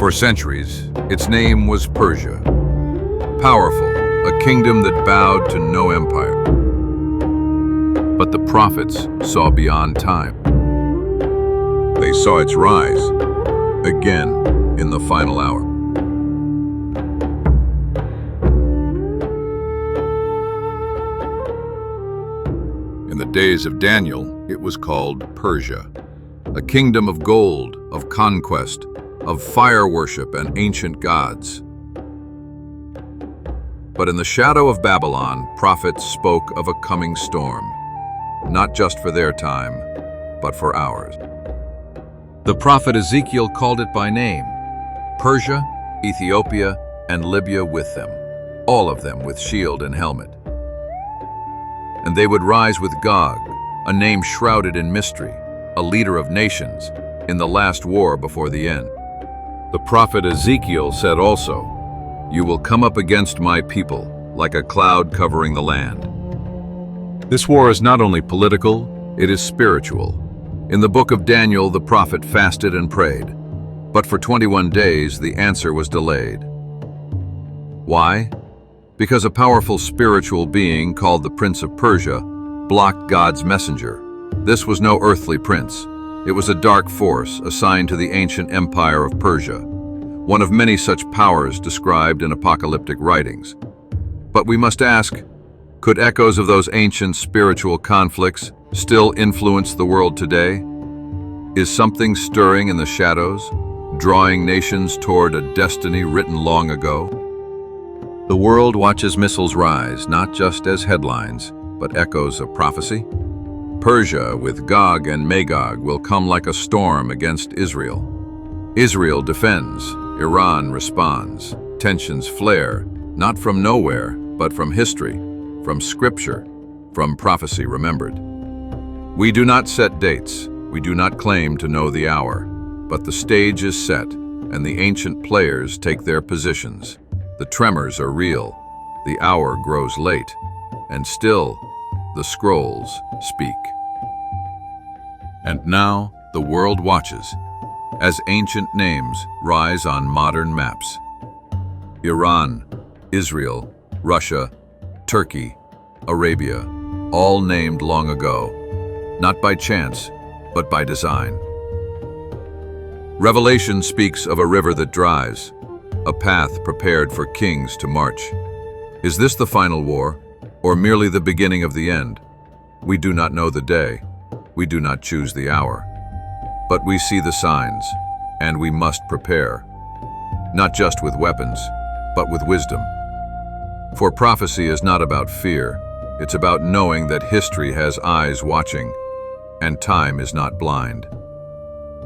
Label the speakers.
Speaker 1: For centuries, its name was Persia. Powerful, a kingdom that bowed to no empire. But the prophets saw beyond time. They saw its rise, again in the final hour. In the days of Daniel, it was called Persia, a kingdom of gold, of conquest, of fire worship and ancient gods. But in the shadow of Babylon, prophets spoke of a coming storm, not just for their time, but for ours. The prophet Ezekiel called it by name: Persia, Ethiopia, and Libya with them, all of them with shield and helmet. And they would rise with Gog, a name shrouded in mystery, a leader of nations, in the last war before the end. The prophet Ezekiel said also, "You will come up against my people, like a cloud covering the land." This war is not only political, it is spiritual. In the book of Daniel, the prophet fasted and prayed, but for 21 days the answer was delayed. Why? Because a powerful spiritual being called the Prince of Persia blocked God's messenger. This was no earthly prince. It was a dark force assigned to the ancient empire of Persia, one of many such powers described in apocalyptic writings. But we must ask, could echoes of those ancient spiritual conflicts still influence the world today? Is something stirring in the shadows, drawing nations toward a destiny written long ago? The world watches missiles rise, not just as headlines, but echoes of prophecy. Persia, with Gog and Magog, will come like a storm against Israel. Israel defends, Iran responds. Tensions flare, not from nowhere, but from history, from scripture, from prophecy remembered. We do not set dates, we do not claim to know the hour, but the stage is set, and the ancient players take their positions. The tremors are real, the hour grows late, and still, the scrolls speak. And now, the world watches, as ancient names rise on modern maps. Iran, Israel, Russia, Turkey, Arabia, all named long ago, not by chance, but by design. Revelation speaks of a river that dries, a path prepared for kings to march. Is this the final war, or merely the beginning of the end? We do not know the day. We do not choose the hour. But we see the signs, and we must prepare, not just with weapons, but with wisdom. For prophecy is not about fear, it's about knowing that history has eyes watching, and time is not blind.